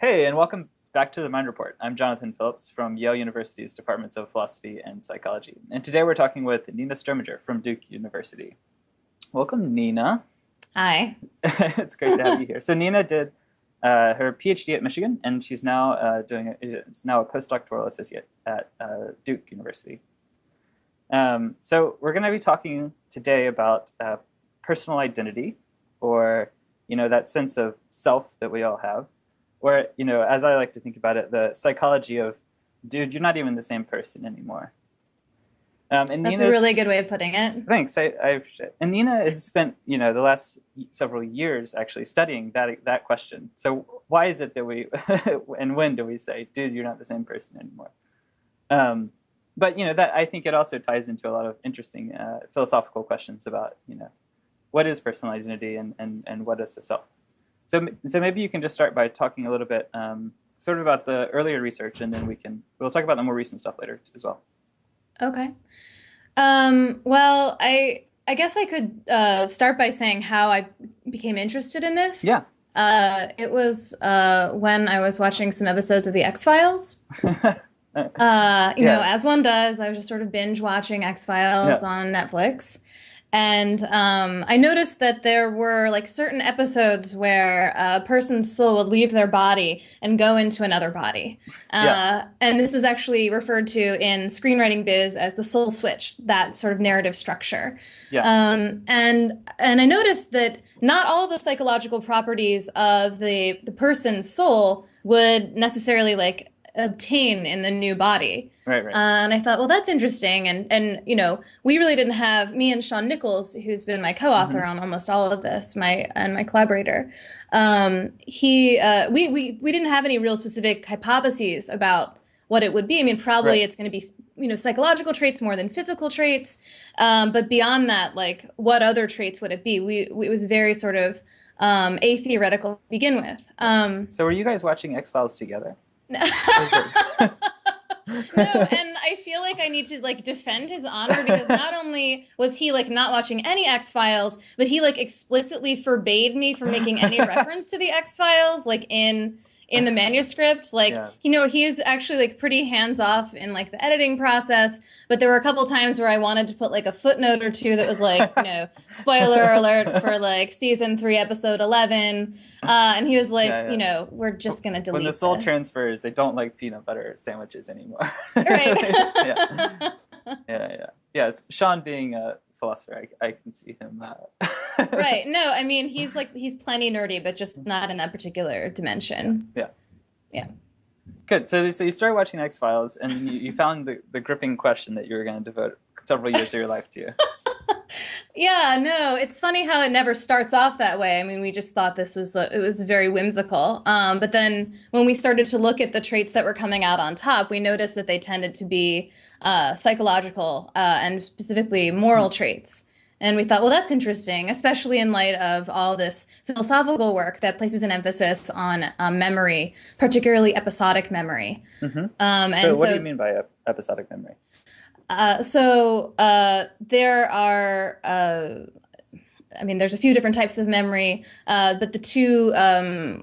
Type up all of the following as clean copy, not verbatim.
Hey, and welcome back to the Mind Report. I'm Jonathan Phillips from Yale University's Departments of Philosophy and Psychology. And today we're talking with Nina Strohminger from Duke University. Welcome, Nina. Hi. It's great to have you here. So Nina did her PhD at Michigan, and she's now is now a postdoctoral associate at Duke University. So we're going to be talking today about personal identity, or that sense of self that we all have. Or, as I like to think about it, the psychology of, dude, you're not even the same person anymore. And That's a really good way of putting it. Thanks. And Nina has spent, the last several years actually studying that question. So why is it that we, and when do we say, dude, you're not the same person anymore? But, that I think it also ties into a lot of interesting philosophical questions about, what is personal identity and what is the self? So maybe you can just start by talking a little bit sort of about the earlier research, and then we'll talk about the more recent stuff later as well. Okay. Well, I guess I could start by saying how I became interested in this. Yeah. It was when I was watching some episodes of The X-Files. As one does, I was just sort of binge watching X-Files on Netflix. And I noticed that there were certain episodes where a person's soul would leave their body and go into another body. And this is actually referred to in screenwriting biz as the soul switch, that sort of narrative structure. And I noticed that not all the psychological properties of the person's soul would necessarily obtain in the new body. Right. And I thought, well, that's interesting. And we really didn't have, me and Sean Nichols, who's been my co-author on almost all of this, my collaborator, we didn't have any real specific hypotheses about what it would be. I mean, probably it's going to be, psychological traits more than physical traits. But beyond that, what other traits would it be? It was very sort of atheoretical to begin with. So were you guys watching X-Files together? No, and I feel like I need to defend his honor, because not only was he not watching any X-Files, but he explicitly forbade me from making any reference to the X-Files in the manuscript. He is actually pretty hands off in the editing process, but there were a couple times where I wanted to put a footnote or two that was spoiler alert for season 3 episode 11, and he was we're just gonna delete when the soul this. transfers, they don't like peanut butter sandwiches anymore. Right. Yeah. Sean being a philosopher, I can see him. Right. No, I mean, he's plenty nerdy, but just not in that particular dimension. Yeah. Good. So you started watching X-Files, and you found the gripping question that you were going to devote several years of your life to. Yeah, no, it's funny how it never starts off that way. I mean, we just thought this was it was very whimsical. But then when we started to look at the traits that were coming out on top, we noticed that they tended to be psychological and specifically moral traits. And we thought, well, that's interesting, especially in light of all this philosophical work that places an emphasis on memory, particularly episodic memory. So what do you mean by episodic memory? There are, there's a few different types of memory, but the two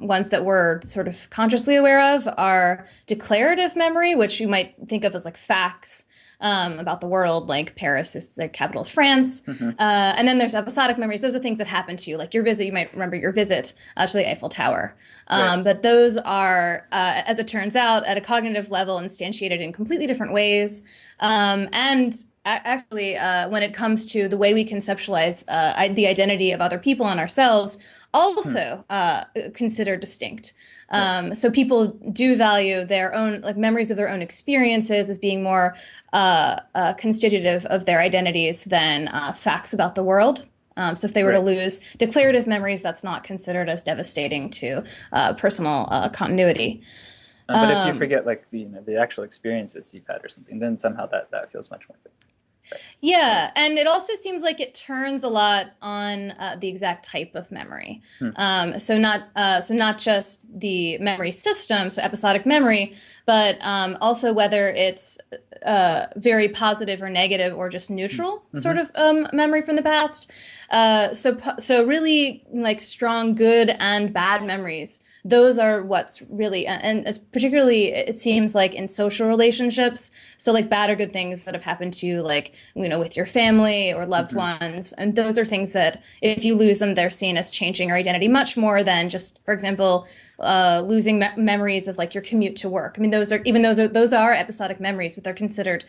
ones that we're sort of consciously aware of are declarative memory, which you might think of as facts about the world, like Paris is the capital of France. And then there's episodic memories. Those are things that happen to you, like your visit. You might remember your visit to the Eiffel Tower. But those are, as it turns out, at a cognitive level, instantiated in completely different ways. Actually, when it comes to the way we conceptualize the identity of other people and ourselves, also considered distinct. So people do value their own memories of their own experiences as being more constitutive of their identities than facts about the world. So if they were to lose declarative memories, that's not considered as devastating to personal continuity. But if you forget the actual experiences you've had or something, then somehow that feels much more good. Yeah, and it also seems like it turns a lot on the exact type of memory. So not just the memory system, so episodic memory, but also whether it's very positive or negative or just neutral sort of memory from the past. So really strong good and bad memories those are what's really, and particularly it seems like in social relationships, so like bad or good things that have happened to you, like, with your family or loved ones, and those are things that if you lose them, they're seen as changing your identity much more than just, for example, losing memories of like your commute to work. I mean, those are episodic memories, but they're considered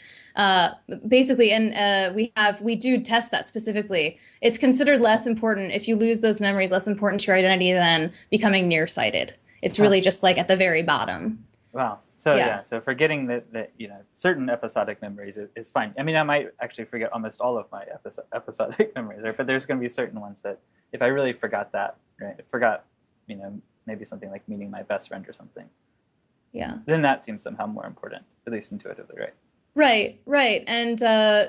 basically, and we do test that specifically. It's considered less important if you lose those memories, less important to your identity than becoming nearsighted. It's really just like at the very bottom. Wow. So so forgetting that certain episodic memories is fine. I mean, I might actually forget almost all of my episodic memories, right? But there's going to be certain ones that if I really forgot that, right, forgot, maybe something like meeting my best friend or something. Yeah. Then that seems somehow more important, at least intuitively, right? Right. And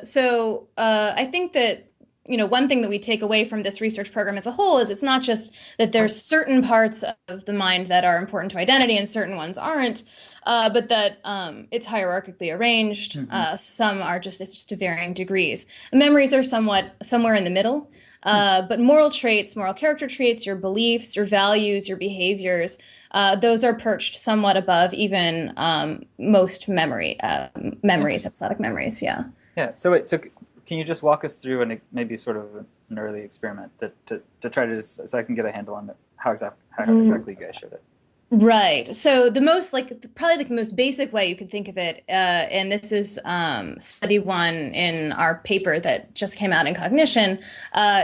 so I think that, one thing that we take away from this research program as a whole is it's not just that there's certain parts of the mind that are important to identity and certain ones aren't, but that it's hierarchically arranged. Some are it's just to varying degrees. Memories are somewhere in the middle. But moral traits, moral character traits, your beliefs, your values, your behaviors, those are perched somewhat above even most memories, episodic memories. Yeah. Yeah. So can you just walk us through maybe sort of an early experiment to try to so I can get a handle on how exactly you guys showed it? Right. So probably the most basic way you could think of it, and this is study 1 in our paper that just came out in Cognition,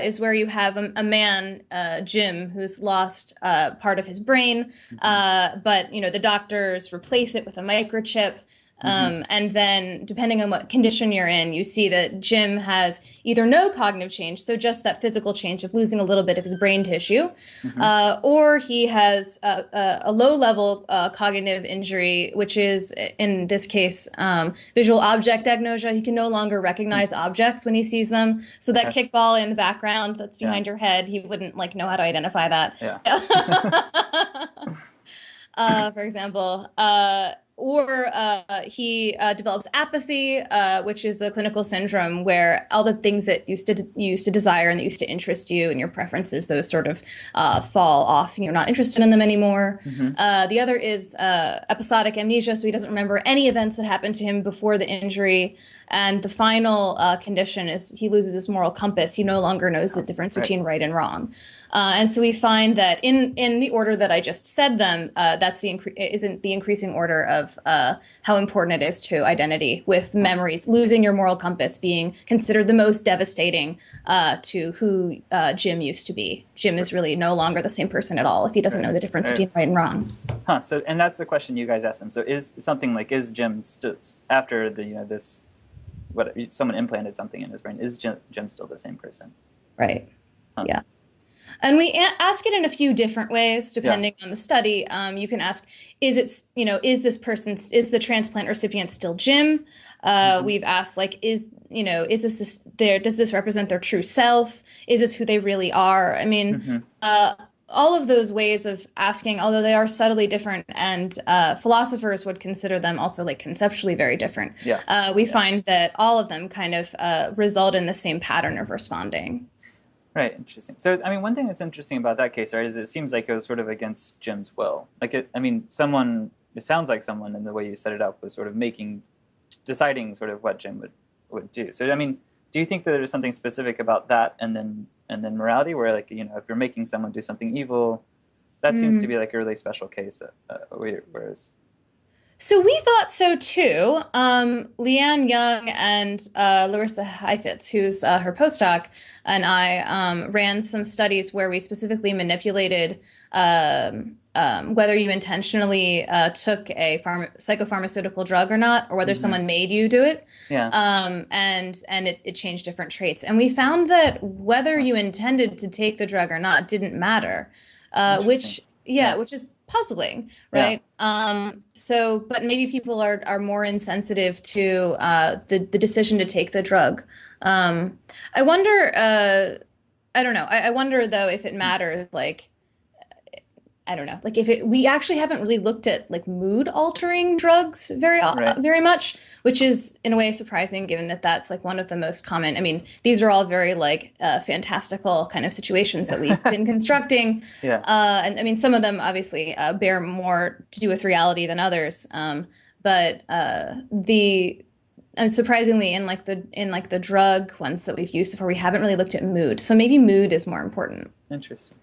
is where you have a man, Jim, who's lost part of his brain, but the doctors replace it with a microchip. And then depending on what condition you're in, you see that Jim has either no cognitive change, so just that physical change of losing a little bit of his brain tissue, or he has a low-level cognitive injury, which is, in this case, visual object agnosia. He can no longer recognize objects when he sees them. So that kickball in the background that's behind your head, he wouldn't know how to identify that. For example. Or he develops apathy, which is a clinical syndrome where all the things that you used to desire and that used to interest you and your preferences, those sort of fall off and you're not interested in them anymore. The other is episodic amnesia, so he doesn't remember any events that happened to him before the injury. And the final condition is he loses his moral compass. He no longer knows the difference between right and wrong. And so we find that in the order that I just said them, that's isn't the increasing order of how important it is to identity, with memories, losing your moral compass being considered the most devastating to who Jim used to be. Jim is really no longer the same person at all if he doesn't know the difference between right and wrong. So, and that's the question you guys asked them. So is Jim after this, someone implanted something in his brain, is Jim still the same person? Right. Yeah. And we ask it in a few different ways, depending on the study. You can ask, is the transplant recipient still Jim? We've asked, does this represent their true self? Is this who they really are? I mean, all of those ways of asking, although they are subtly different, and philosophers would consider them also conceptually very different. We find that all of them kind of result in the same pattern of responding. Right, interesting. So, I mean, one thing that's interesting about that case, right, is it seems like it was sort of against Jim's will. It sounds like someone in the way you set it up was sort of deciding sort of what Jim would do. So, I mean, do you think that there's something specific about that and then morality where, if you're making someone do something evil, that seems to be a really special case, whereas... So we thought so too. Leanne Young and Larissa Heifetz, who's her postdoc, and I ran some studies where we specifically manipulated whether you intentionally took a psychopharmaceutical drug or not, or whether someone made you do it. And it changed different traits. And we found that whether you intended to take the drug or not didn't matter, which is puzzling, right? But maybe people are more insensitive to the decision to take the drug. I wonder, I don't know. I wonder though if it matters, I don't know, like if it, we actually haven't really looked at like mood altering drugs Right. very much, which is in a way surprising given that that's like one of the most common. I mean, these are all very like fantastical kind of situations that we've been constructing. Yeah. And I mean, some of them obviously bear more to do with reality than others. But the and surprisingly in like the drug ones that we've used before, we haven't really looked at mood. So maybe mood is more important. Interesting.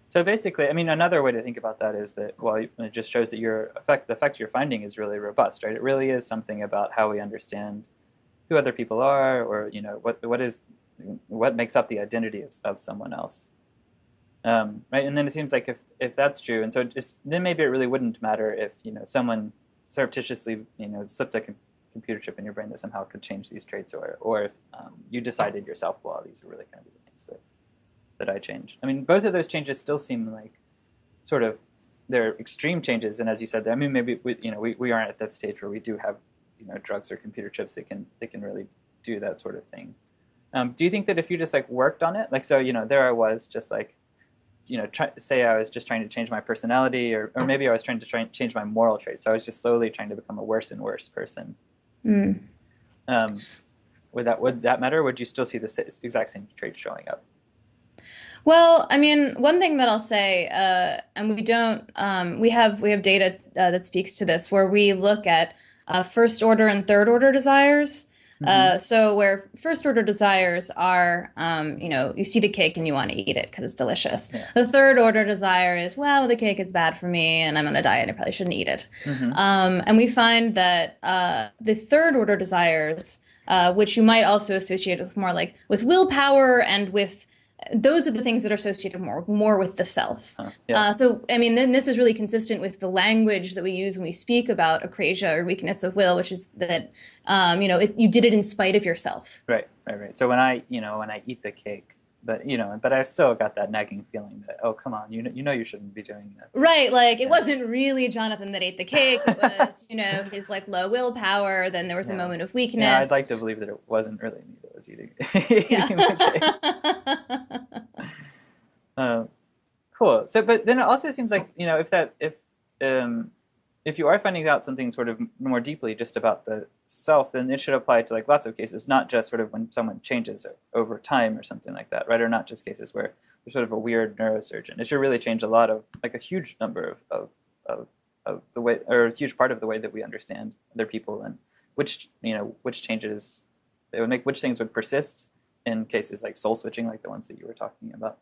So basically, I mean, another way to think about that is that, well, it just shows that the effect you're finding is really robust, right? It really is something about how we understand who other people are, or what makes up the identity of someone else, right? And then it seems like if that's true, and so then maybe it really wouldn't matter if someone surreptitiously slipped a computer chip in your brain that somehow could change these traits, or if you decided yourself, well, these are really kind of the things that I change. I mean, both of those changes still seem like sort of they're extreme changes, and as you said, I mean, maybe we aren't at that stage where we do have drugs or computer chips that can really do that sort of thing. Do you think that if you just like worked on it, like so, there I was just like, say I was just trying to change my personality, or maybe I was trying to change my moral traits, so I was just slowly trying to become a worse and worse person. Mm. Would that matter? Would you still see the exact same traits showing up? Well, I mean, one thing that I'll say, and we don't, we have data that speaks to this, where we look at first order and third order desires. So where first order desires are, you see the cake and you want to eat it because it's delicious. Yeah. The third order desire is, well, the cake is bad for me and I'm on a diet and I probably shouldn't eat it. And we find that the third order desires, which you might also associate with more like with willpower and with those are the things that are associated more with the self. Yeah. So, I mean, then this is really consistent with the language that we use when we speak about akrasia or weakness of will, which is that, you did it in spite of yourself. Right. So when I eat the cake, but I've still got that nagging feeling that, oh, come on, you shouldn't be doing this. Right. Like it wasn't really Jonathan that ate the cake. It was, his like low willpower. Then there was a moment of weakness. Yeah, I'd like to believe that it wasn't really me that was eating the cake. Cool. So, but then it also seems like, if you are finding out something sort of more deeply just about the self, then it should apply to like lots of cases, not just sort of when someone changes over time or something like that, right? Or not just cases where there's sort of a weird neurosurgeon. It should really change a lot of like a huge number of the way, or a huge part of the way that we understand other people, and which changes it would make, which things would persist in cases like soul switching, like the ones that you were talking about.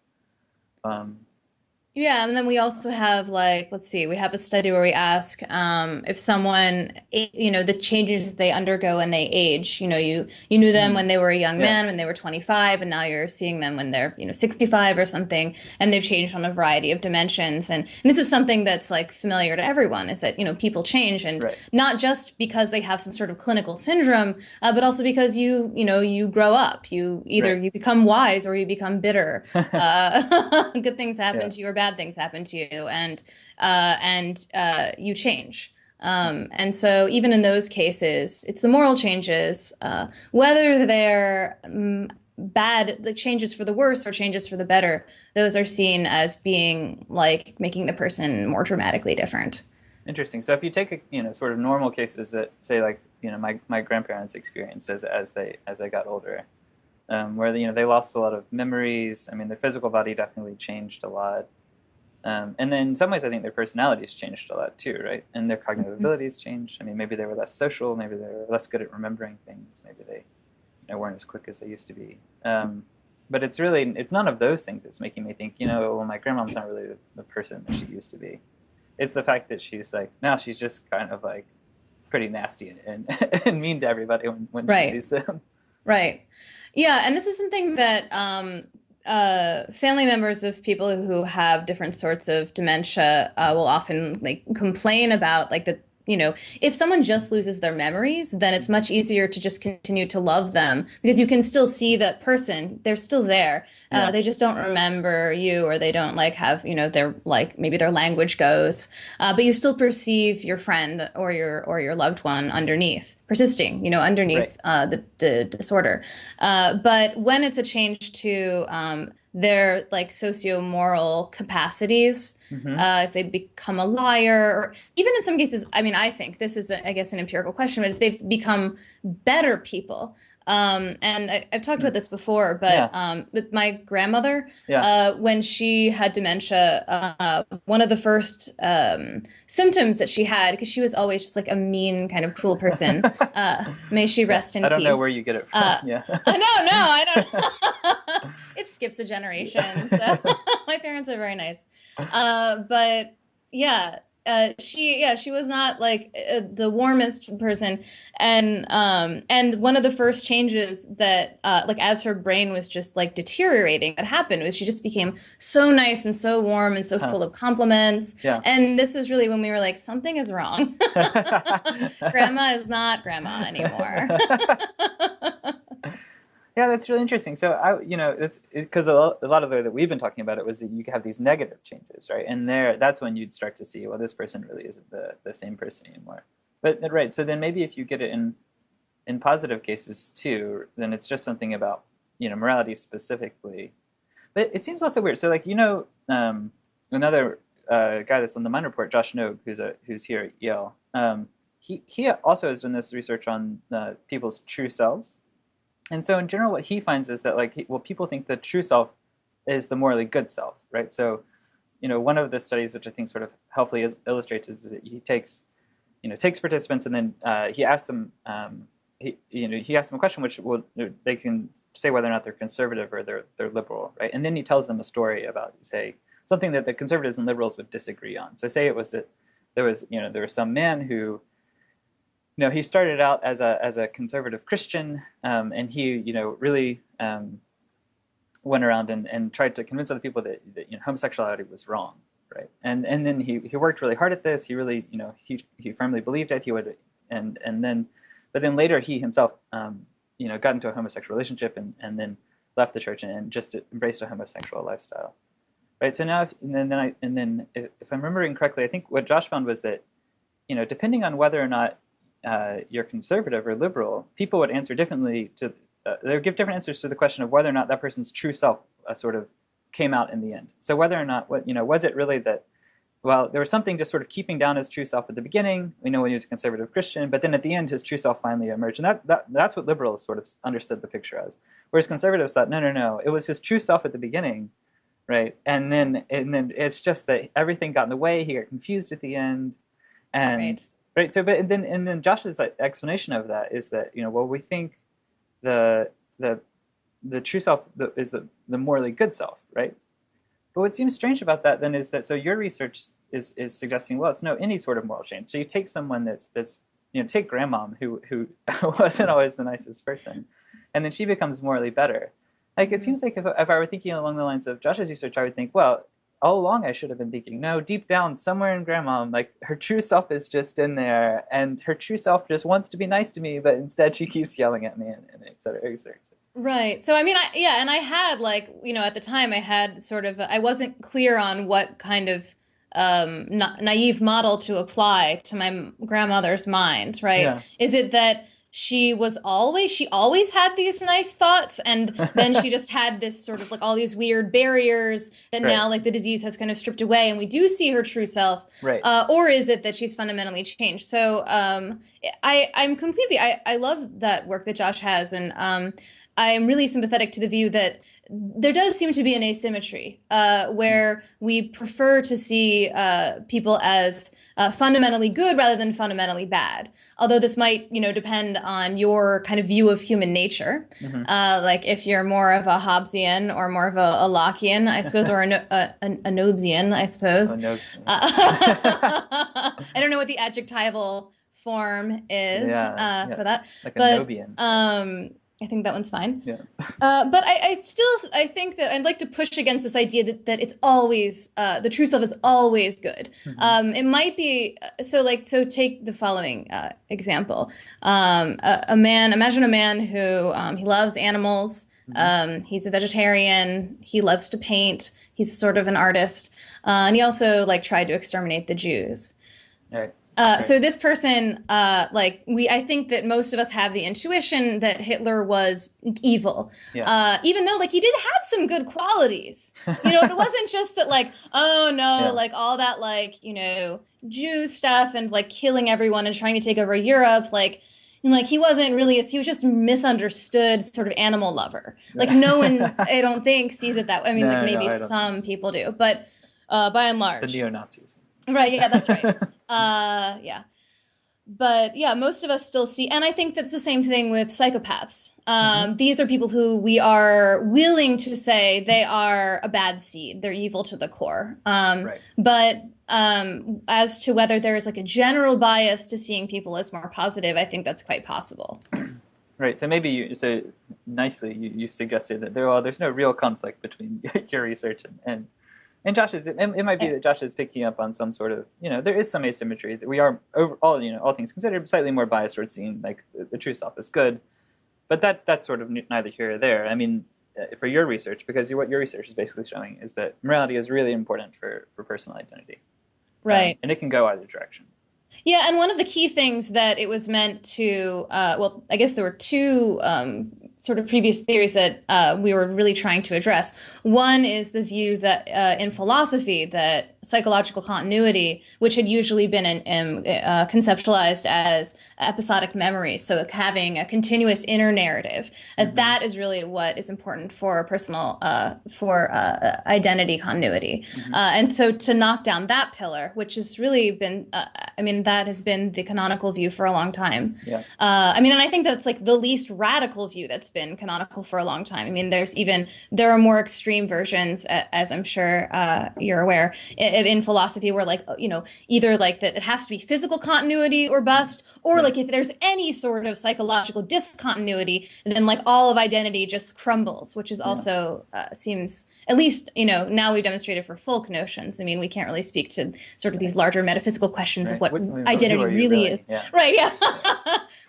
Yeah, and then we also have like, let's see, we have a study where we ask if someone, the changes they undergo when they age. You knew them when they were a young man, when they were 25, and now you're seeing them when they're 65 or something, and they've changed on a variety of dimensions. And this is something that's like familiar to everyone, is that people change, and not just because they have some sort of clinical syndrome, but also because you grow up. You either you become wise or you become bitter. Good things happen to you, or bad things happen to you, and you change. And so even in those cases, it's the moral changes, whether they're bad, like changes for the worse or changes for the better, those are seen as being like making the person more dramatically different. Interesting. So if you take sort of normal cases that say like my grandparents experienced as they got older, where they lost a lot of memories. I mean, their physical body definitely changed a lot. And then in some ways, I think their personalities changed a lot too, right? And their cognitive abilities changed. I mean, maybe they were less social, maybe they were less good at remembering things, maybe they weren't as quick as they used to be. But it's none of those things that's making me think, well, my grandmom's not really the person that she used to be. It's the fact that she's like, now she's just kind of like pretty nasty and and mean to everybody when she sees them. Right. Yeah, and this is something that family members of people who have different sorts of dementia will often like complain about, like that. If someone just loses their memories, then it's much easier to just continue to love them because you can still see that person. They're still there. They just don't remember you, or they don't like have, their like maybe their language goes, but you still perceive your friend or your loved one persisting, underneath the disorder. But when it's a change to their like socio-moral capacities, Hmm. if they become a liar, or even in some cases, I mean, I think this is, I guess, an empirical question, but if they become better people. And I've talked about this before, but Yeah. with my grandmother, Yeah. when she had dementia, one of the first symptoms that she had, because she was always just like a mean, kind of cruel person, may she Yeah. rest in I don't know where peace. you get it from. Yeah. No, I don't. It skips a generation, so my parents are very nice. But yeah, she was not like the warmest person, and one of the first changes that like as her brain was just like deteriorating that happened was she just became so nice and so warm and so Huh. full of compliments. Yeah. And this is really when we were like, something is wrong. Grandma is not grandma anymore. Yeah, that's really interesting. So it's because a lot of the way that we've been talking about it was that you have these negative changes, right? And that's when you'd start to see, well, this person really isn't the same person anymore. But right, so then maybe if you get it in positive cases too, then it's just something about morality specifically. But it seems also weird. So like another guy that's on the Mine Report, Josh Nogue, who's here at Yale. He also has done this research on people's true selves. And so in general, what he finds is that people think the true self is the morally good self, right? So, one of the studies which I think sort of helpfully illustrates is that he takes participants and then he asks them he asks them a question which they can say whether or not they're conservative or they're liberal, right? And then he tells them a story about, say, something that the conservatives and liberals would disagree on. So say it was that there was some man who he started out as a conservative Christian, and he really went around and tried to convince other people that homosexuality was wrong, right? And then he worked really hard at this. He really he firmly believed it. He would but then later he himself got into a homosexual relationship and then left the church and just embraced a homosexual lifestyle, right? So now if I'm remembering correctly, I think what Josh found was that depending on whether or not you're conservative or liberal, people would answer differently they would give different answers to the question of whether or not that person's true self sort of came out in the end. So whether or not was it really that, well, there was something just sort of keeping down his true self at the beginning, when he was a conservative Christian, but then at the end his true self finally emerged. And that's what liberals sort of understood the picture as. Whereas conservatives thought, no, it was his true self at the beginning, right? And then it's just that everything got in the way, he got confused at the end. And Right. right. So, but then Josh's explanation of that is that we think the true self is the morally good self, right? But what seems strange about that then is that so your research is suggesting, well, it's any sort of moral change. So you take someone that's take grandmom who wasn't always the nicest person, and then she becomes morally better. Like it seems like if I were thinking along the lines of Josh's research, I would think, well, all along I should have been thinking, no, deep down somewhere in grandmom, like her true self is just in there, and her true self just wants to be nice to me, but instead she keeps yelling at me and et cetera, et cetera. Right. So, I mean, and I had like, at the time I had sort of, I wasn't clear on what kind of naive model to apply to my grandmother's mind, right? Yeah. Is it that she always had these nice thoughts, and then she just had this sort of like all these weird barriers that Right. now like the disease has kind of stripped away and we do see her true self? Right. Or is it that she's fundamentally changed? So I love that work that Josh has, and I'm really sympathetic to the view that there does seem to be an asymmetry where we prefer to see people as fundamentally good rather than fundamentally bad. Although this might, depend on your kind of view of human nature. Mm-hmm. Like if you're more of a Hobbesian or more of a Lockean, I suppose, or a Nobesian, I suppose. I don't know what the adjectival form is for that. Like a Nobian. I think that one's fine. Yeah. But I think that I'd like to push against this idea that it's always the true self is always good. Mm-hmm. It might be so take the following example. Imagine a man who he loves animals. Mm-hmm. He's a vegetarian. He loves to paint. He's sort of an artist, and he also tried to exterminate the Jews. Right. So this person, I think that most of us have the intuition that Hitler was evil, even though like he did have some good qualities. It wasn't just that like, oh no, like all that like Jew stuff and like killing everyone and trying to take over Europe, like he wasn't really he was just misunderstood sort of animal lover. Like no one, I don't think, sees it that way. I mean, maybe some people do, but by and large, the neo-Nazis. Right, yeah, that's right. Yeah. But yeah, most of us still see, and I think that's the same thing with psychopaths. These are people who we are willing to say they are a bad seed. They're evil to the core. But as to whether there is like a general bias to seeing people as more positive, I think that's quite possible. Right. So maybe you've suggested that there's no real conflict between your research and Josh's. It might be that Josh is picking up on some sort of, there is some asymmetry, that we are overall, all things considered, slightly more biased towards seeing like the true self as good. But that's sort of neither here or there. I mean, for your research, because what your research is basically showing is that morality is really important for personal identity. Right. And it can go either direction. Yeah, and one of the key things that it was meant to, I guess there were two sort of previous theories that we were really trying to address. One is the view that in philosophy that psychological continuity, which had usually been conceptualized as episodic memory, so having a continuous inner narrative, that is really what is important for personal, identity continuity. And so to knock down that pillar, which has really been, that has been the canonical view for a long time. Yeah. And I think that's like the least radical view that's been canonical for a long time. I mean, there are more extreme versions, as I'm sure you're aware, in philosophy, where like, either like that it has to be physical continuity or bust, or like if there's any sort of psychological discontinuity, then like all of identity just crumbles, which is also seems, at least, now we've demonstrated for folk notions. I mean, we can't really speak to sort of these larger metaphysical questions of what identity really is. Yeah. Right, yeah.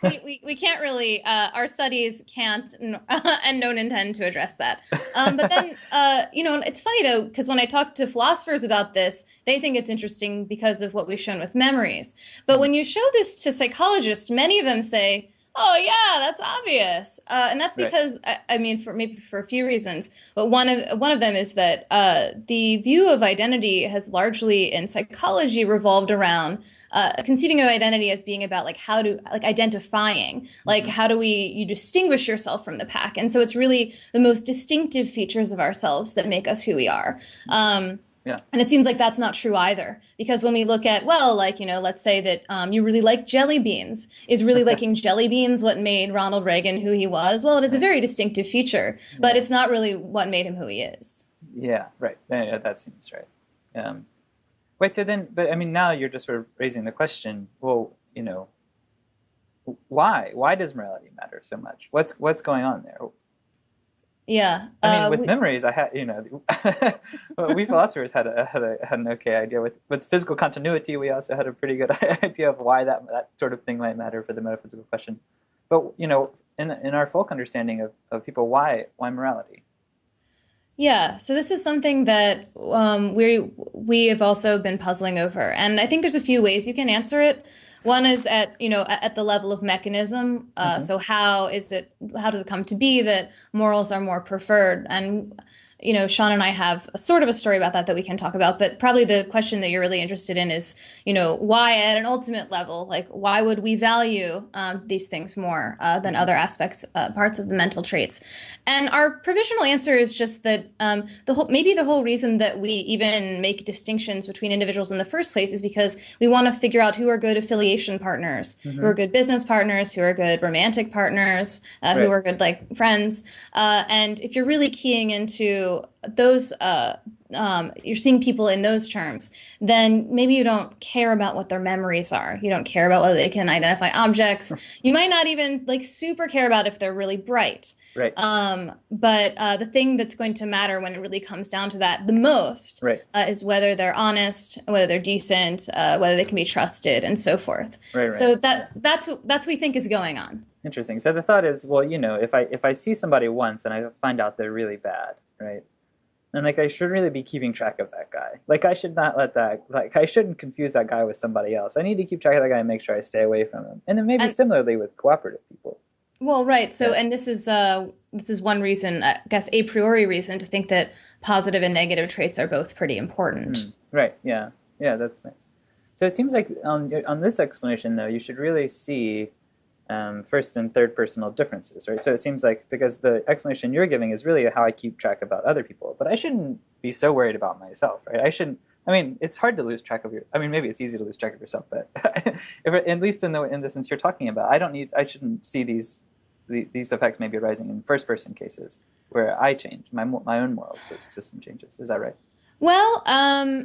we can't really, our studies can't and don't intend to address that. But then, it's funny though, because when I talk to philosophers about this, they think it's interesting because of what we've shown with memories. But when you show this to psychologists, many of them say, oh yeah, that's obvious, and that's because for a few reasons. But one of them is that the view of identity has largely in psychology revolved around conceiving of identity as being about like how to like identifying, like how do you distinguish yourself from the pack, and so it's really the most distinctive features of ourselves that make us who we are. And it seems like that's not true either, because when we look at, let's say that you really like jelly beans. Is really liking jelly beans what made Ronald Reagan who he was? Well, it is a very distinctive feature, but it's not really what made him who he is. Yeah, right. Yeah, that seems right. Wait, so then, but I mean, now you're just sort of raising the question, well, why does morality matter so much? What's going on there? Yeah. I mean, with memories, I had, we philosophers had an okay idea. With physical continuity, we also had a pretty good idea of why that sort of thing might matter for the metaphysical question. But, in our folk understanding of people, why morality? Yeah, so this is something that we have also been puzzling over. And I think there's a few ways you can answer it. One is at the level of mechanism. So how does it come to be that morals are more preferred? And Sean and I have a sort of a story about that we can talk about, but probably the question that you're really interested in is, why at an ultimate level, like why would we value these things more than other aspects, parts of the mental traits? And our provisional answer is just that the whole reason that we even make distinctions between individuals in the first place is because we want to figure out who are good affiliation partners, who are good business partners, who are good romantic partners, who are good like friends. And if you're really keying into those, you're seeing people in those terms, then maybe you don't care about what their memories are. You don't care about whether they can identify objects. You might not even like super care about if they're really bright. Right. But the thing that's going to matter when it really comes down to that the most is whether they're honest, whether they're decent, whether they can be trusted, and so forth. Right. So that's what we think is going on. Interesting. So the thought is, well, if I see somebody once and I find out they're really bad, right? And like I shouldn't really be keeping track of that guy. Like I should not let that like I shouldn't confuse that guy with somebody else. I need to keep track of that guy and make sure I stay away from him. And then maybe And similarly with cooperative people. well, right. So, Yeah. and this is one reason, I guess, a priori reason to think that positive and negative traits are both pretty important. Right. Yeah. Yeah, that's nice. So it seems like on this explanation though, you should really see first and third personal differences, right? So it seems like because the explanation you're giving is really how I keep track about other people, but I shouldn't be so worried about myself, right? I shouldn't. I mean, it's hard to lose track of your. I mean, maybe it's easy to lose track of yourself, but at least in the sense you're talking about, I shouldn't see these effects maybe arising in first person cases where I change my own moral system changes. Is that right? Well,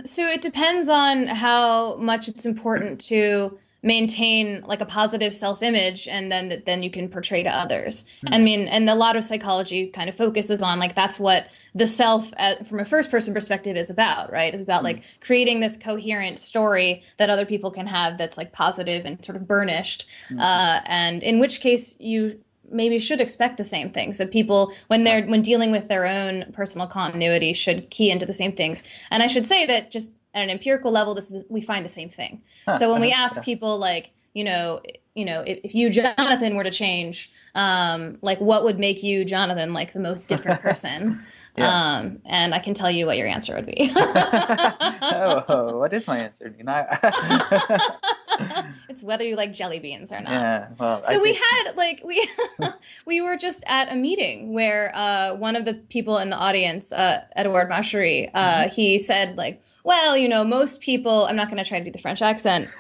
so it depends on how much it's important to maintain like a positive self-image and then you can portray to others. I mean, and a lot of psychology kind of focuses on like that's what the self from a first person perspective is about, right? It's about like creating this coherent story that other people can have that's like positive and sort of burnished. And in which case you maybe should expect the same things that people when dealing with their own personal continuity should key into the same things. And I should say that just at an empirical level, we find the same thing. So when we ask people like, if you, Jonathan, were to change, like what would make you, Jonathan, like the most different person? And I can tell you what your answer would be. Oh, what is my answer, Nina? It's whether you like jelly beans or not. Yeah, well, so we had like we were just at a meeting where one of the people in the audience, Edouard Machery, he said like, well, most people. I'm not going to try to do the French accent.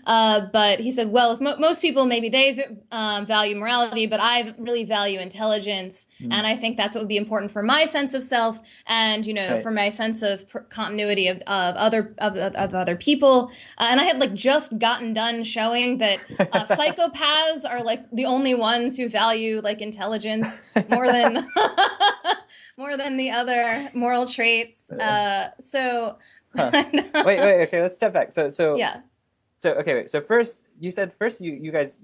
But he said, well, if most people, maybe they value morality, but I really value intelligence. And I think that's what would be important for my sense of self and, for my sense of continuity of other people. And I had like just gotten done showing that psychopaths are like the only ones who value like intelligence more than more than the other moral traits. So wait, okay, let's step back. So yeah. So okay, wait. So first, you said you guys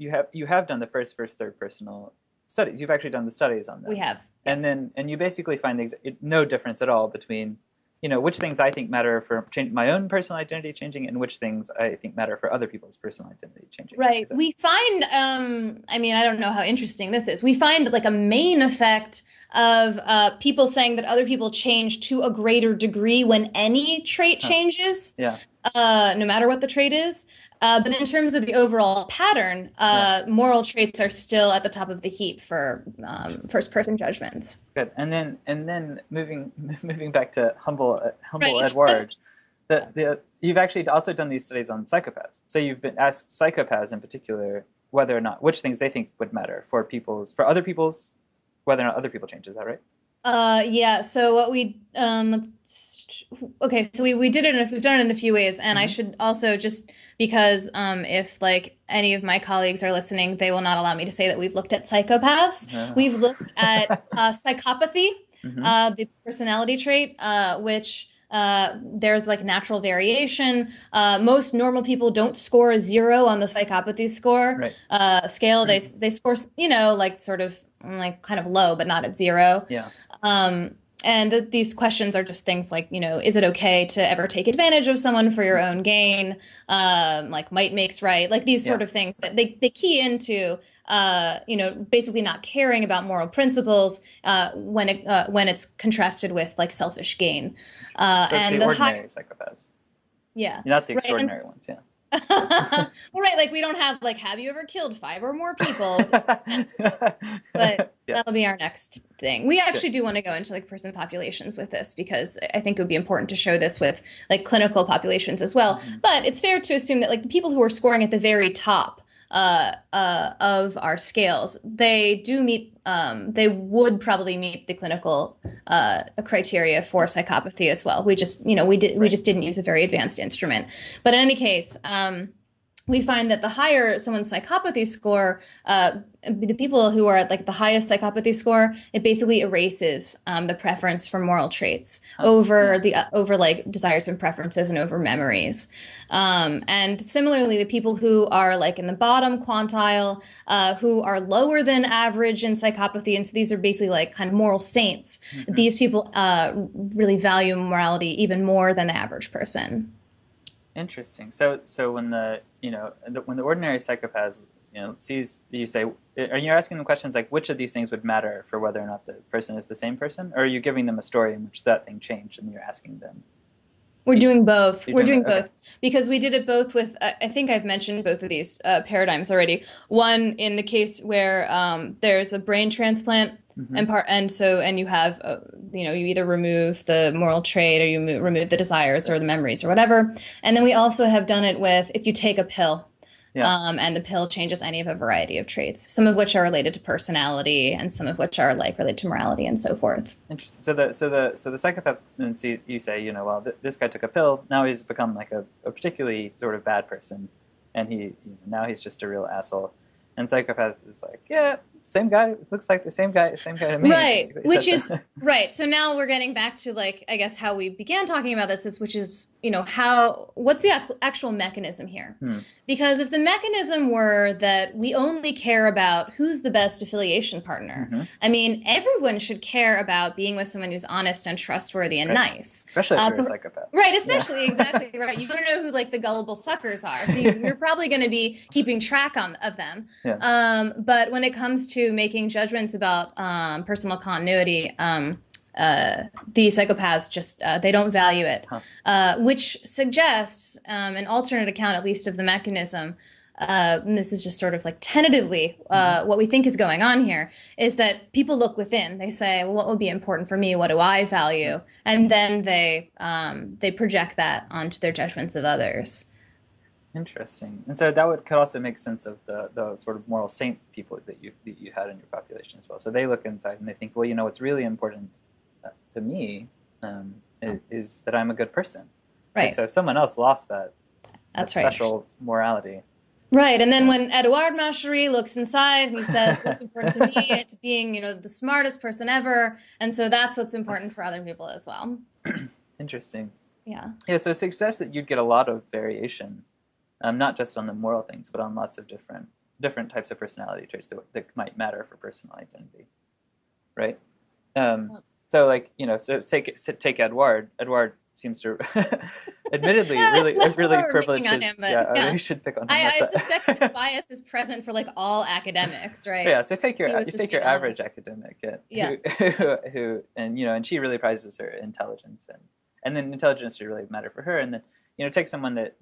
have done the first third personal studies. You've actually done the studies on them. We have. And yes. then you basically find no difference at all between which things I think matter for my own personal identity changing and which things I think matter for other people's personal identity changing. Right. We find I mean, I don't know how interesting this is. We find like a main effect of people saying that other people change to a greater degree when any trait changes. Yeah. No matter what the trait is. But in terms of the overall pattern, moral traits are still at the top of the heap for first-person judgments. Good. And then moving back to humble right. Edward, you've actually also done these studies on psychopaths. So you've been asked psychopaths in particular whether or not which things they think would matter for other people's whether or not other people change. Is that right? Yeah. So what we okay. So we did it. We've done it in a few ways, and I should also just because if like any of my colleagues are listening, they will not allow me to say that we've looked at psychopaths. We've looked at psychopathy, the personality trait, which there's like natural variation. Most normal people don't score a 0 on the psychopathy score scale. They score like sort of like kind of low, but not at 0. Yeah. And these questions are just things like, is it okay to ever take advantage of someone for your own gain? Like might makes right, like these sort of things that they key into, basically not caring about moral principles when it's contrasted with like selfish gain. So it's and the ordinary psychopaths. Yeah. Not the extraordinary ones, yeah. Well, right, like we don't have like, have you ever killed 5 or more people? But that'll be our next thing. We actually do want to go into like person populations with this because I think it would be important to show this with like clinical populations as well. But it's fair to assume that like the people who are scoring at the very top of our scales, they do meet, they would probably meet the clinical criteria for psychopathy as well. We just, we just didn't use a very advanced instrument. But in any case, we find that the higher someone's psychopathy score, the people who are at like the highest psychopathy score, it basically erases the preference for moral traits over over like desires and preferences and over memories. And similarly, the people who are like in the bottom quantile, who are lower than average in psychopathy, and so these are basically like kind of moral saints. These people really value morality even more than the average person. Interesting. So when when the ordinary psychopath sees you say, are you asking them questions like which of these things would matter for whether or not the person is the same person, or are you giving them a story in which that thing changed and you're asking them? We're doing both. You're We're doing okay. both because we did it both with. I think I've mentioned both of these paradigms already. One in the case where there's a brain transplant, and you have you either remove the moral trait or you remove the desires or the memories or whatever. And then we also have done it with if you take a pill. And the pill changes any of a variety of traits, some of which are related to personality, and some of which are like related to morality and so forth. Interesting. So the psychopath, and you say, well, this guy took a pill. Now he's become like a particularly sort of bad person, and now he's just a real asshole. And psychopath is like, yeah, same guy. It looks like the same guy to me. Right. Which is right. So now we're getting back to like, I guess how we began talking about this which is, what's the actual mechanism here? Because if the mechanism were that we only care about who's the best affiliation partner, I mean, everyone should care about being with someone who's honest and trustworthy and nice. Especially if you're a psychopath. Right. Especially, exactly right. You want to know who like the gullible suckers are. So you're probably going to be keeping track of them. Yeah. But when it comes to making judgments about personal continuity, the psychopaths just they don't value it, which suggests an alternate account, at least of the mechanism. And this is just sort of like tentatively what we think is going on here is that people look within. They say, well, what would be important for me? What do I value? And then they project that onto their judgments of others. Interesting. And so that could also make sense of the sort of moral saint people that you had in your population as well. So they look inside and they think, well, what's really important to me is that I'm a good person. Right. And so if someone else lost that special morality. Right. And then when Edouard Machery looks inside and he says, what's important to me, it's being, the smartest person ever. And so that's what's important for other people as well. Interesting. Yeah. Yeah. So it suggests that you'd get a lot of variation. Not just on the moral things, but on lots of different types of personality traits that might matter for personal identity, right? So like so take Edouard. Edouard seems to, admittedly, really privilege his. We should pick on him. I suspect this bias is present for like all academics, right? Yeah. So take your average academic, who and she really prizes her intelligence, and then intelligence should really matter for her, and then take someone that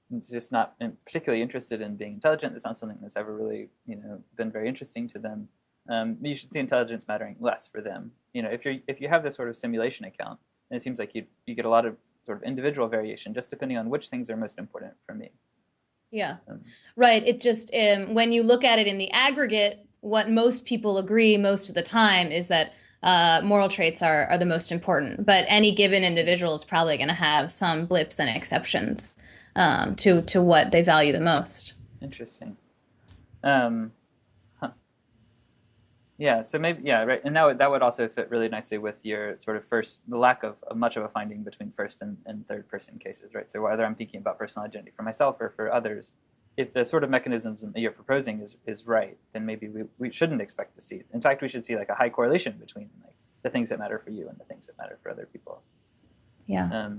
it's just not particularly interested in being intelligent. It's not something that's ever really, been very interesting to them. You should see intelligence mattering less for them. If you have this sort of simulation account, and it seems like you get a lot of sort of individual variation just depending on which things are most important for me. Yeah, right. It just when you look at it in the aggregate, what most people agree most of the time is that moral traits are the most important. But any given individual is probably going to have some blips and exceptions. To what they value the most. Interesting. Yeah. So maybe right, and that would also fit really nicely with your sort of the lack of much of a finding between first and third person cases, right? So whether I'm thinking about personal identity for myself or for others, if the sort of mechanisms that you're proposing is right, then maybe we shouldn't expect to see it. In fact, we should see like a high correlation between like the things that matter for you and the things that matter for other people. Yeah.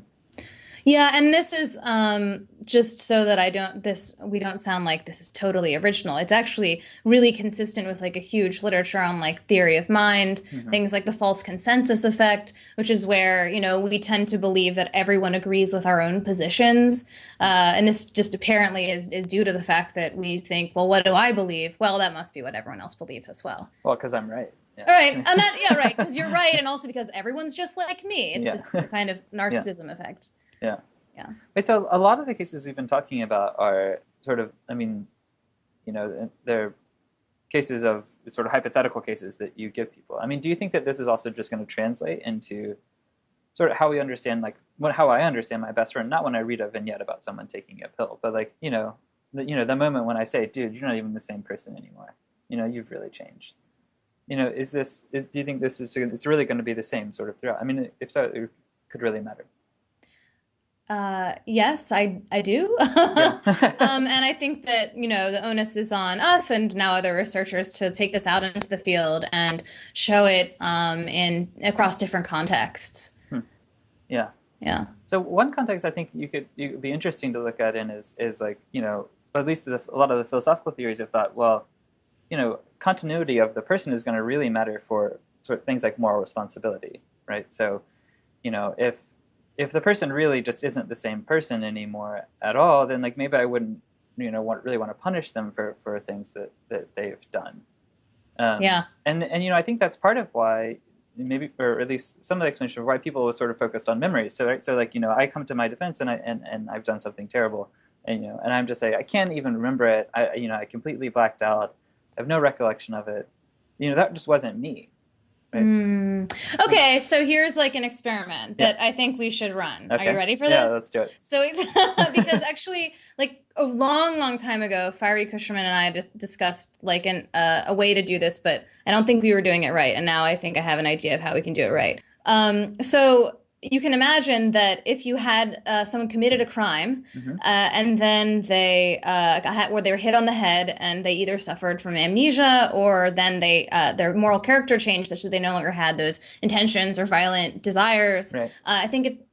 Yeah, and this is just so that we don't sound like this is totally original. It's actually really consistent with like a huge literature on like theory of mind, things like the false consensus effect, which is where, we tend to believe that everyone agrees with our own positions. And this just apparently is due to the fact that we think, well, what do I believe? Well, that must be what everyone else believes as well. Well, because I'm right. Yeah. All right. And right. Because you're right. And also because everyone's just like me. It's just the kind of narcissism effect. Yeah. Wait, so a lot of the cases we've been talking about are sort of, they're cases of sort of hypothetical cases that you give people. I mean, do you think that this is also just going to translate into sort of how we understand, like how I understand my best friend, not when I read a vignette about someone taking a pill, but like, the moment when I say, dude, you're not even the same person anymore. You've really changed. Do you think it's really going to be the same sort of throughout? I mean, if so, it could really matter. Yes, I do. Yeah. And I think that, the onus is on us and now other researchers to take this out into the field and show it in across different contexts. Yeah. Yeah. So one context I think you could be interesting to look at is like, at least a lot of the philosophical theories have thought, well, continuity of the person is going to really matter for sort of things like moral responsibility, right? So, if the person really just isn't the same person anymore at all, then like maybe I wouldn't, really want to punish them for things that they've done. Yeah. And I think that's part of why maybe, or at least some of the explanation of why people were sort of focused on memories. So, right, so like, I come to my defense and I've done something terrible, and I'm just saying I can't even remember it. I completely blacked out. I have no recollection of it. That just wasn't me. Right? Okay, so here's like an experiment that I think we should run. Okay. Are you ready for this? Yeah, let's do it. So it's because actually, like a long, long time ago, Fiery Kusherman and I discussed like a way to do this, but I don't think we were doing it right. And now I think I have an idea of how we can do it right. So you can imagine that if you had someone committed a crime, and then they they were hit on the head, and they either suffered from amnesia, or then their moral character changed such that they no longer had those intentions or violent desires. Right. I think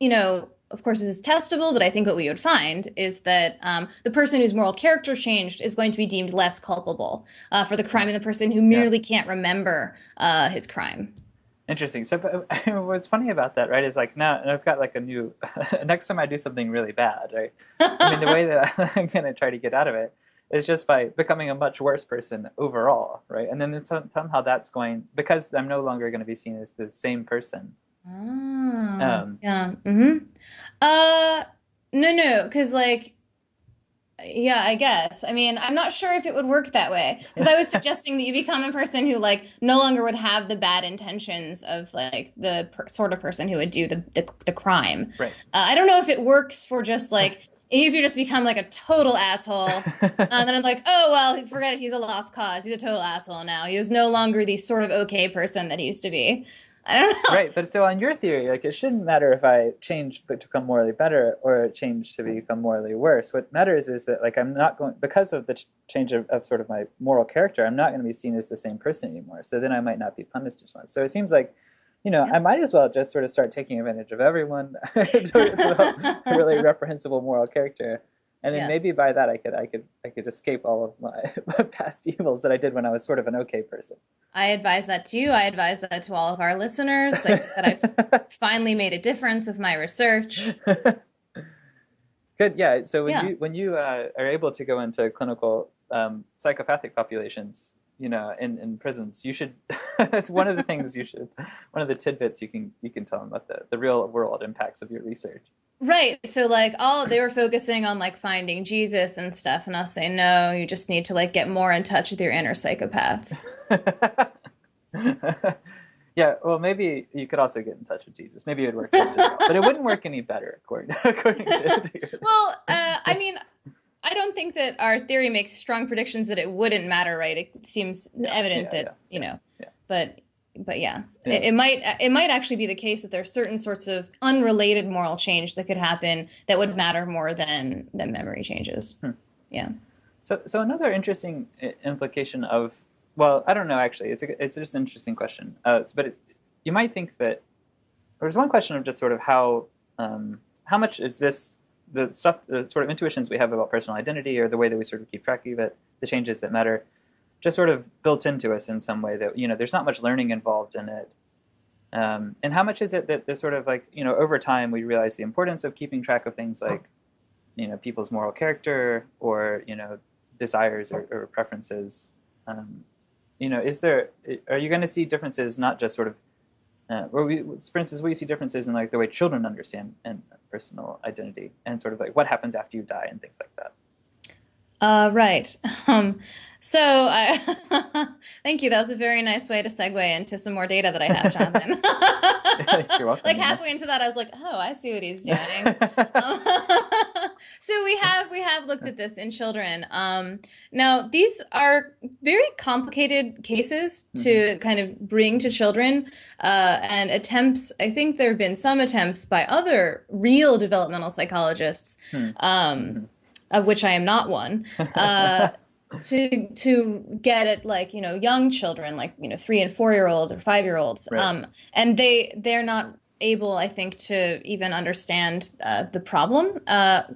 of course, this is testable, but I think what we would find is that the person whose moral character changed is going to be deemed less culpable for the crime than the person who merely can't remember his crime. Interesting. So what's funny about that, right, is like now I've got like a new, next time I do something really bad, right? I mean, the way that I'm going to try to get out of it is just by becoming a much worse person overall, right? And then somehow that's going, because I'm no longer going to be seen as the same person. Oh, yeah. No, because like, yeah, I guess. I mean, I'm not sure if it would work that way, because I was suggesting that you become a person who like no longer would have the bad intentions of like the sort of person who would do the crime. Right. I don't know if it works for just like if you just become like a total asshole, and then I'm like, oh well, forget it. He's a lost cause. He's a total asshole now. He was no longer the sort of okay person that he used to be. I don't know. Right, but so on your theory, like it shouldn't matter if I change to become morally better or change to become morally worse. What matters is that like I'm not going, because of the change of sort of my moral character, I'm not going to be seen as the same person anymore. So then I might not be punished as much. So it seems like, I might as well just sort of start taking advantage of everyone to develop a really reprehensible moral character. And then maybe by that I could escape all of my past evils that I did when I was sort of an okay person. I advise that to you. I advise that to all of our listeners, that I've finally made a difference with my research. Good, yeah. So when you are able to go into clinical psychopathic populations, in prisons, you should. That's one of the things one of the tidbits you can tell them about the real world impacts of your research. Right. So like they were focusing on like finding Jesus and stuff. And I'll say, no, you just need to like get more in touch with your inner psychopath. Yeah. Well, maybe you could also get in touch with Jesus. Maybe it would work just as well, but it wouldn't work any better according to your... Well, I mean, I don't think that our theory makes strong predictions that it wouldn't matter, right? It seems evident that, but yeah, it might actually be the case that there are certain sorts of unrelated moral change that could happen that would matter more than memory changes. Yeah. So another interesting implication of, well, I don't know actually. It's just an interesting question. You might think that there's one question of just sort of how much is this the sort of intuitions we have about personal identity, or the way that we sort of keep track of it, the changes that matter, just sort of built into us in some way that, there's not much learning involved in it. And how much is it that sort of like, over time we realize the importance of keeping track of things like, people's moral character or, desires or preferences. Are you going to see differences, not just sort of, for instance, we see differences in like the way children understand and personal identity and sort of like what happens after you die and things like that? Right. So thank you. That was a very nice way to segue into some more data that I have, Jonathan. You're welcome, Like Nina. halfway into that, I was like, oh, I see what he's doing. Um, so we have looked at this in children. Now these are very complicated cases Hmm. to kind of bring to children, and attempts. I think there have been some attempts by other real developmental psychologists, Hmm. um, Hmm. of which I am not one, to get at, like, young children, like, 3 and 4 year olds or 5 year olds, Right. and they're not able, I think, to even understand the problem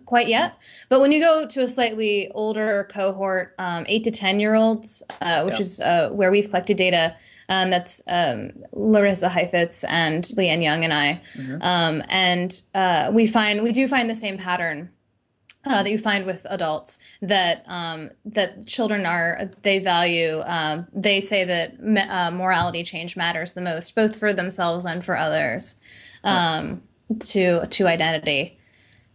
quite Hmm. yet. But when you go to a slightly older cohort, 8 to 10 year olds, which Yeah. is where we've collected data. That's Larissa Heifetz and Leanne Young and I, Hmm. and we do find the same pattern that you find with adults, that children they value, they say that morality change matters the most, both for themselves and for others, Huh. um, to identity.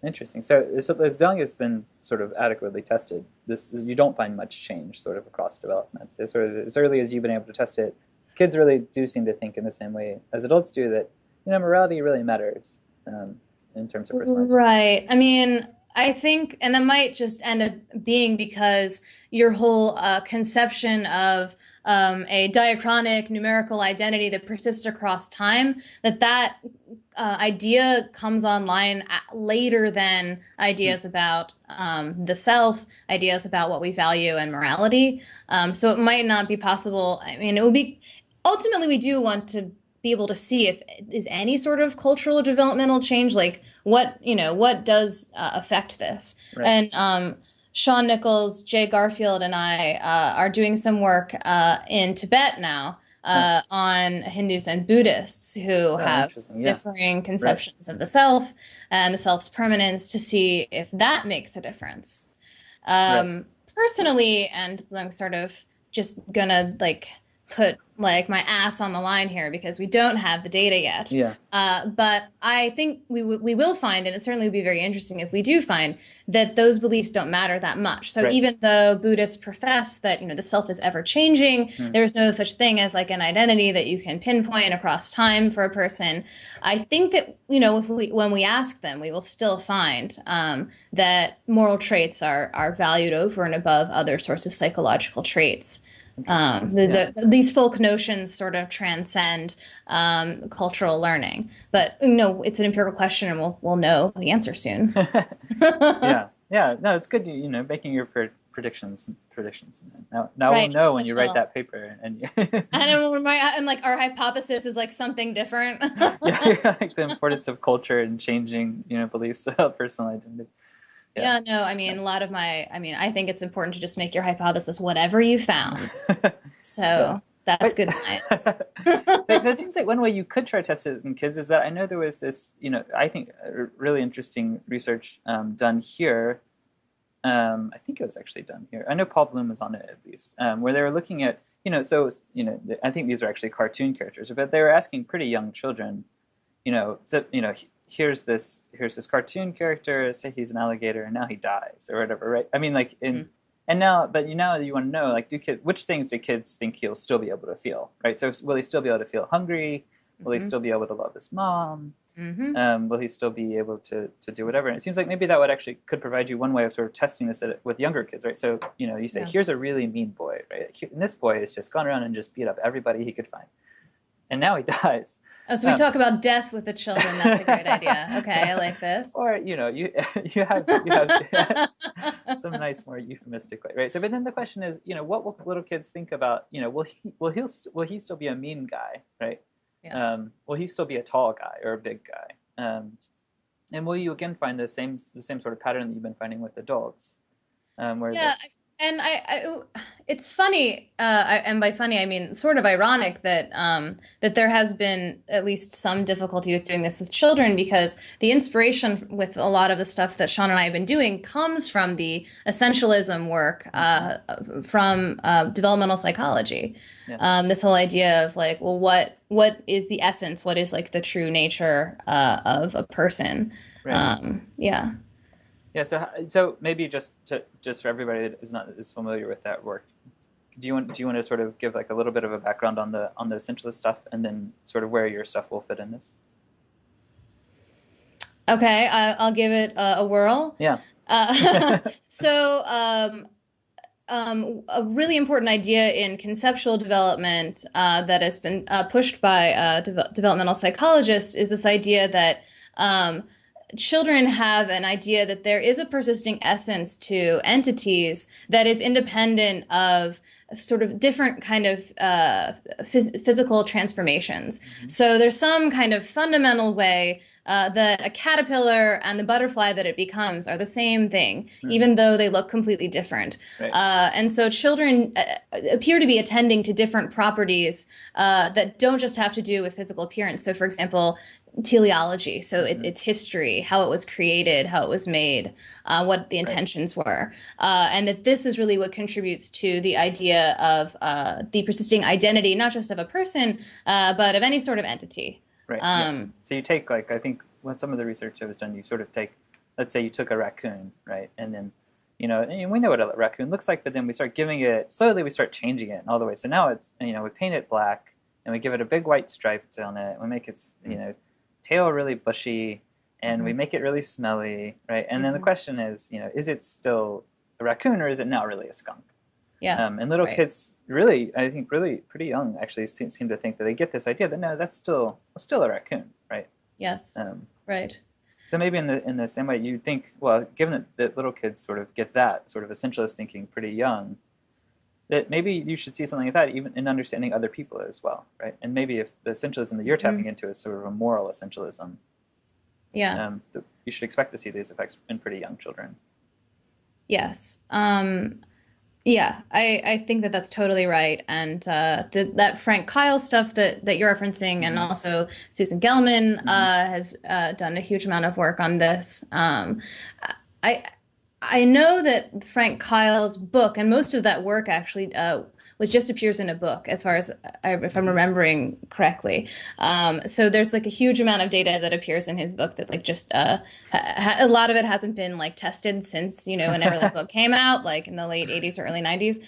Interesting. So as young has been sort of adequately tested, you don't find much change sort of across development. It's sort of as early as you've been able to test it, kids really do seem to think in the same way as adults do, that morality really matters, um, in terms of personality. Right. I mean, I think, and that might just end up being because your whole conception of a diachronic numerical identity that persists across time, that idea comes online later than Hmm. ideas about the self, ideas about what we value and morality. So it might not be possible. I mean, it would be ultimately, we do want to be able to see if is any sort of cultural developmental change, like what does affect this. Right. And Sean Nichols, Jay Garfield, and I are doing some work in Tibet now, Huh. on Hindus and Buddhists who Oh, have interesting. Yeah. differing Right. conceptions of the self and the self's permanence, to see if that makes a difference. Right. Personally, and I'm sort of just gonna like put like my ass on the line here because we don't have the data yet. Yeah. But I think we will find, and it certainly would be very interesting if we do find, that those beliefs don't matter that much. So Right. even though Buddhists profess that the self is ever changing, Hmm. there's no such thing as like an identity that you can pinpoint across time for a person. I think that if when we ask them, we will still find that moral traits are valued over and above other sorts of psychological traits. Interesting. Yeah. These folk notions sort of transcend cultural learning, but it's an empirical question, and we'll know the answer soon. Yeah. Yeah. No, it's good. Making your predictions. Now we'll Right, it's know when you write official. that paper, and And I'm like, our hypothesis is like something different. yeah, you're like the importance of culture and changing, beliefs about personal identity. Yeah. Yeah, no, I mean, I think it's important to just make your hypothesis whatever you found. Yeah. So that's But good science. so it seems like one way you could try to test it in kids is that I know there was this, I think really interesting research done here. I think it was actually done here. I know Paul Bloom was on it at least, where they were looking at, I think these are actually cartoon characters, but they were asking pretty young children, here's this cartoon character, say he's an alligator, and now he dies or whatever, right? I mean, like in Mm. and now, but now you want to know, like, which things do kids think he'll still be able to feel, right? So will he still be able to feel hungry? Will he Hmm. still be able to love his mom? Hmm. Will he still be able to do whatever? And it seems like maybe that would actually could provide you one way of sort of testing this with younger kids, right? So you say, Yeah. here's a really mean boy, right? And this boy has just gone around and just beat up everybody he could find, and now he dies. Oh, so we talk about death with the children. That's a great idea. Okay, I like this. Or you have some nice more euphemistic way, right? So, but then the question is, what will little kids think about, will he still be a mean guy, right? Yeah. Will he still be a tall guy or a big guy? And will you again find the same sort of pattern that you've been finding with adults, where Yeah, and it's funny, and by funny I mean sort of ironic that there has been at least some difficulty with doing this with children, because the inspiration with a lot of the stuff that Sean and I have been doing comes from the essentialism work, from developmental psychology. yeah, This whole idea of like, well, what is the essence? What is like the true nature of a person? right. Yeah. Yeah. So maybe just for everybody that is not as familiar with that work, do you want to sort of give like a little bit of a background on the essentialist stuff, and then sort of where your stuff will fit in this? Okay, I'll give it a whirl. Yeah. Uh, so, a really important idea in conceptual development that has been pushed by developmental psychologists is this idea that um, children have an idea that there is a persisting essence to entities that is independent of sort of different kind of physical transformations. Mm-hmm. So there's some kind of fundamental way that a caterpillar and the butterfly that it becomes are the same thing, even though they look completely different. Right. And so children appear to be attending to different properties that don't just have to do with physical appearance. So, for example, teleology, so its history, how it was created, how it was made, what the intentions were, and that this is really what contributes to the idea of the persisting identity, not just of a person, but of any sort of entity. Right. So you take, like, I think what some of the research that was done, you sort of take, let's say you took a raccoon, right, and then, and we know what a raccoon looks like, but then we start giving it, slowly we start changing it all the way. So now it's, we paint it black, and we give it a big white stripe on it. We make its, tail really bushy, and we make it really smelly, right? And then the question is it still a raccoon, or is it now really a skunk? Yeah. And little kids really, I think really pretty young actually seem to think that they get this idea that no, that's still a raccoon, right? Yes. Right. So maybe in the same way you think, well, given that little kids sort of get that sort of essentialist thinking pretty young, that maybe you should see something like that even in understanding other people as well, right? And maybe if the essentialism that you're tapping into is sort of a moral essentialism, you should expect to see these effects in pretty young children. Yes. Yeah, I think that that's totally right. And that Frank Kyle stuff that you're referencing, and also Susan Gelman has done a huge amount of work on this. I know that Frank Kyle's book, and most of that work actually just appears in a book, as far as if I'm remembering correctly. So there's like a huge amount of data that appears in his book that like just a lot of it hasn't been like tested since whenever the book came out, like in the late 80s or early 90s.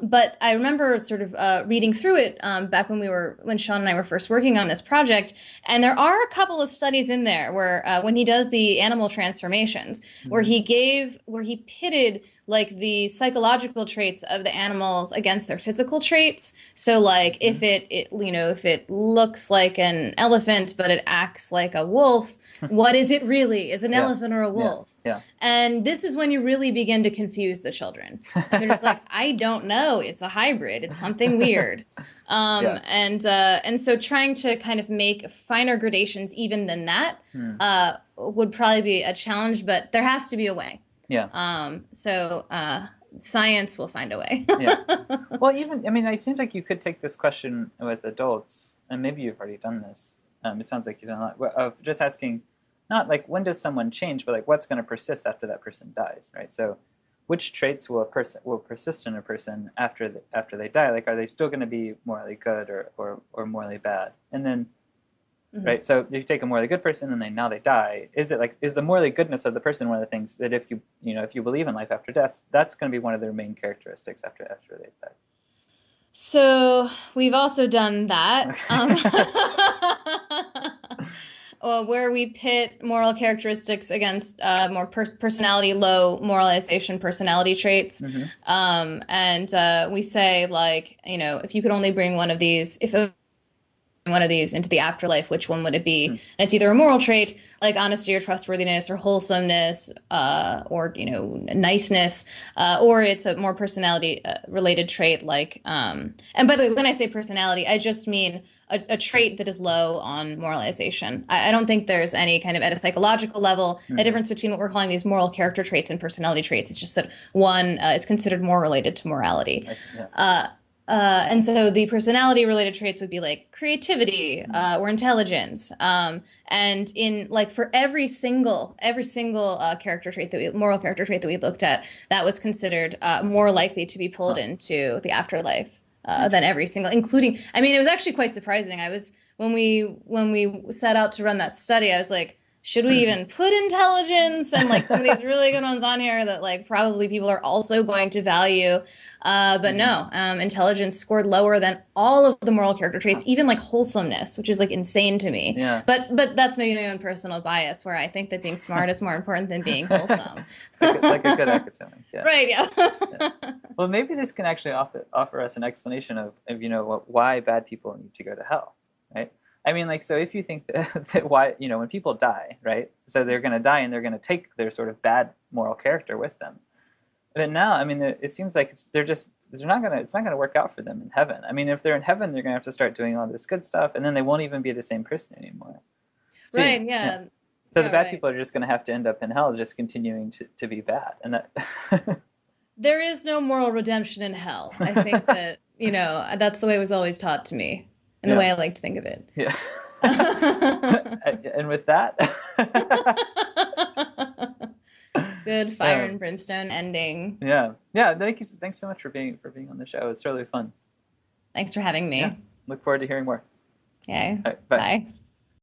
But I remember sort of reading through it back when Sean and I were first working on this project, and there are a couple of studies in there where when he does the animal transformations, where he pitted like the psychological traits of the animals against their physical traits. So like if it looks like an elephant but it acts like a wolf, what is it really? Is it an elephant or a wolf? Yeah. And this is when you really begin to confuse the children. They're just like, I don't know. It's a hybrid. It's something weird. And so trying to kind of make finer gradations even than that would probably be a challenge, but there has to be a way. Yeah. So science will find a way. Yeah. Well, it seems like you could take this question with adults, and maybe you've already done this. It sounds like you've done a lot of just asking, not like when does someone change, but like what's going to persist after that person dies, right? So, which traits will persist in a person after they die? Like, are they still going to be morally good or morally bad? And then. Right. So if you take a morally good person and now they die, is the morally goodness of the person one of the things that if you believe in life after death, that's going to be one of their main characteristics after they die? So we've also done that, where we pit moral characteristics against more personality low moralization personality traits, and we say like if you could only bring one of these into the afterlife, which one would it be? And it's either a moral trait like honesty or trustworthiness or wholesomeness, or niceness, or it's a more personality related trait like and by the way, when I say personality, I just mean a trait that is low on moralization. I don't think there's any kind of at a psychological level a difference between what we're calling these moral character traits and personality traits. It's just that one is considered more related to morality. I see, yeah. And so the personality-related traits would be like creativity or intelligence. And in like for every single character trait moral character trait that we looked at, that was considered more likely to be pulled into the afterlife than every single, including. I mean, it was actually quite surprising. When we set out to run that study, I was like, should we even put intelligence and like some of these really good ones on here that like probably people are also going to value. But no, intelligence scored lower than all of the moral character traits, even like wholesomeness, which is like insane to me. Yeah. But that's maybe my own personal bias where I think that being smart is more important than being wholesome. Like a good academic. Yeah. Right, yeah. Yeah. Well, maybe this can actually offer us an explanation of why bad people need to go to hell, right? I mean, like, so if you think that why, when people die, right? So they're going to die and they're going to take their sort of bad moral character with them. But now, I mean, it seems like it's not going to work out for them in heaven. I mean, if they're in heaven, they're going to have to start doing all this good stuff, and then they won't even be the same person anymore. So, right, yeah. So the bad people are just going to have to end up in hell, just continuing to be bad. And that there is no moral redemption in hell. I think that, that's the way it was always taught to me. And the way I like to think of it. Yeah. And with that, good fire and brimstone ending. Yeah. Thanks so much for being on the show. It's really fun. Thanks for having me. Yeah. Look forward to hearing more. Okay. Right, bye. Bye.